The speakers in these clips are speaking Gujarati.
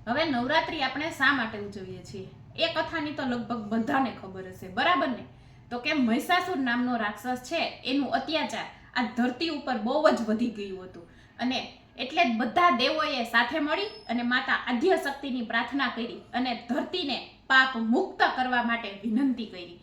હવે નવરાત્રી આપણે શા માટે ઉજવીએ છીએ એ કથાની તો લગભગ બધાને ખબર હશે, બરાબર ને? તો કે મહિષાસુર નામનો રાક્ષસ છે એનું અત્યાચાર આ ધરતી ઉપર બહુ જ વધી ગયું હતું અને એટલે જ બધા દેવોએ સાથે મળી અને માતા આદ્યશક્તિની પ્રાર્થના કરી અને ધરતીને પાપ મુક્ત કરવા માટે વિનંતી કરી.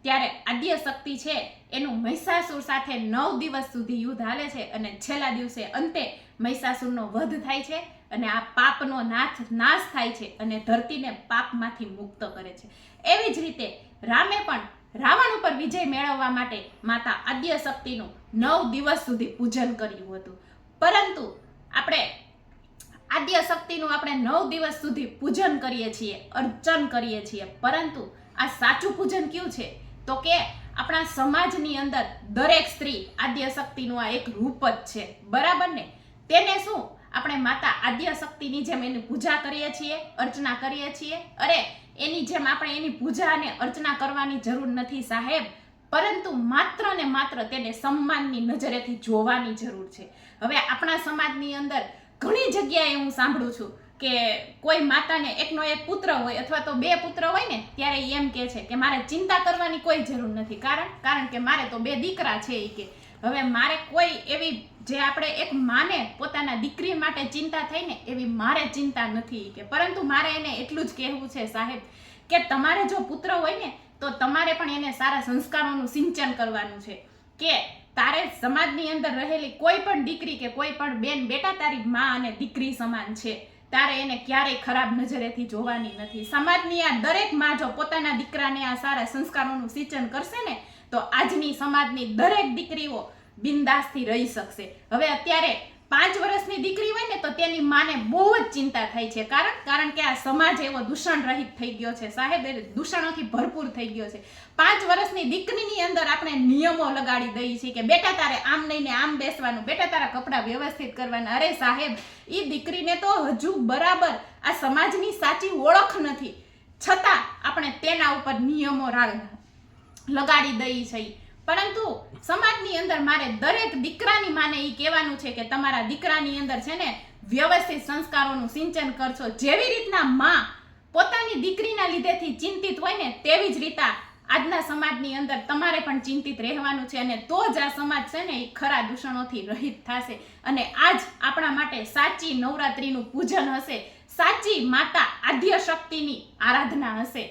ત્યારે આદ્યશક્તિ છે એનું મહિષાસુર સાથે 9 દિવસ સુધી યુદ્ધ હાલે છે અને છેલ્લા દિવસે અંતે મહિષાસુરનો વધ થાય છે અને આ પાપનો નાશ થાય છે અને ધરતીને પાપમાંથી મુક્ત કરે છે. એવી જ રીતે રામે પણ રાવણ ઉપર વિજય મેળવવા માટે માતા આદ્યશક્તિનું 9 દિવસ સુધી પૂજન કર્યું હતું. પરંતુ આપણે આદ્યશક્તિનું આપણે 9 દિવસ સુધી પૂજન કરીએ છીએ, અર્ચન કરીએ છીએ, પરંતુ આ સાચું પૂજન કયું છે? તો કે આપણા સમાજની અંદર દરેક સ્ત્રી આદ્યશક્તિનું આ એક રૂપ જ છે, બરાબર ને? તેને શું આપણે માતા આદ્યશક્તિની જેમ એની પૂજા કરીએ છીએ, અર્ચના કરીએ છીએ? અરે એની જેમ આપણે એની પૂજા અને અર્ચના કરવાની જરૂર નથી સાહેબ, પરંતુ માત્ર ને માત્ર તેને સન્માનની નજરેથી જોવાની જરૂર છે. હવે આપણા સમાજની અંદર ઘણી જગ્યાએ હું સાંભળું છું કે કોઈ માતાને એકનો એક પુત્ર હોય અથવા તો 2 પુત્ર હોય ને ત્યારે એમ કહે છે કે મારે ચિંતા કરવાની કોઈ જરૂર નથી, કારણ કે મારે તો 2 દીકરા છે. એ કે હવે મારે કોઈ એવી જે આપણે એક માને પોતાના દીકરી માટે ચિંતા થઈ ને એવી મારે ચિંતા નથી કે, પરંતુ મારે એને એટલું જ કહેવું છે સાહેબ કે તમારે જો પુત્ર હોય ને તો તમારે પણ એને સારા સંસ્કારોનું સિંચન કરવાનું છે કે તારે સમાજની અંદર રહેલી કોઈ પણ દીકરી કે કોઈ પણ બેન બેટા તારી માં અને દીકરી સમાન છે, તારે એને ક્યારેય ખરાબ નજરેથી જોવાની નથી. સમાજની આ દરેક માં જો પોતાના દીકરાને આ સારા સંસ્કારોનું સિંચન કરશે ને તો આજની સમાજની દરેક દીકરીઓ બિંદાસથી રહી શકશે. હવે અત્યારે 5 વર્ષની દીકરી હોય ને તો તેની માને બહુ જ ચિંતા થાય છે, કારણ કે આ સમાજ એવો દૂષણ રહિત થઈ ગયો છે સાહેબ, એ દૂષણોથી ભરપૂર થઈ ગયો છે. 5 વર્ષની દીકરીની અંદર આપણે નિયમો લગાડી દઈએ છીએ કે બેટા તારે આમ નહીં ને આમ બેસવાનું, બેટા તારા કપડાં વ્યવસ્થિત કરવાના. અરે સાહેબ, એ દીકરીને તો હજુ બરાબર આ સમાજની સાચી ઓળખ નથી, છતાં આપણે તેના ઉપર નિયમો લગાડી દઈએ છીએ. પરંતુ સમાજની અંદર મારે દરેક દીકરાની માને એ કહેવાનું છે કે તમારા દીકરાની અંદર છે ને વ્યવસ્થિત સંસ્કારોનું સિંચન કરશો. જેવી રીતના માં પોતાની દીકરીના લીધેથી ચિંતિત હોય ને તેવી જ રીતે આજના સમાજની અંદર તમારે પણ ચિંતિત રહેવાનું છે અને તો જ આ સમાજ છે ને એ ખરા દૂષણોથી રહિત થશે અને આજ આપણા માટે સાચી નવરાત્રીનું પૂજન હશે, સાચી માતા આદ્યશક્તિની આરાધના હશે.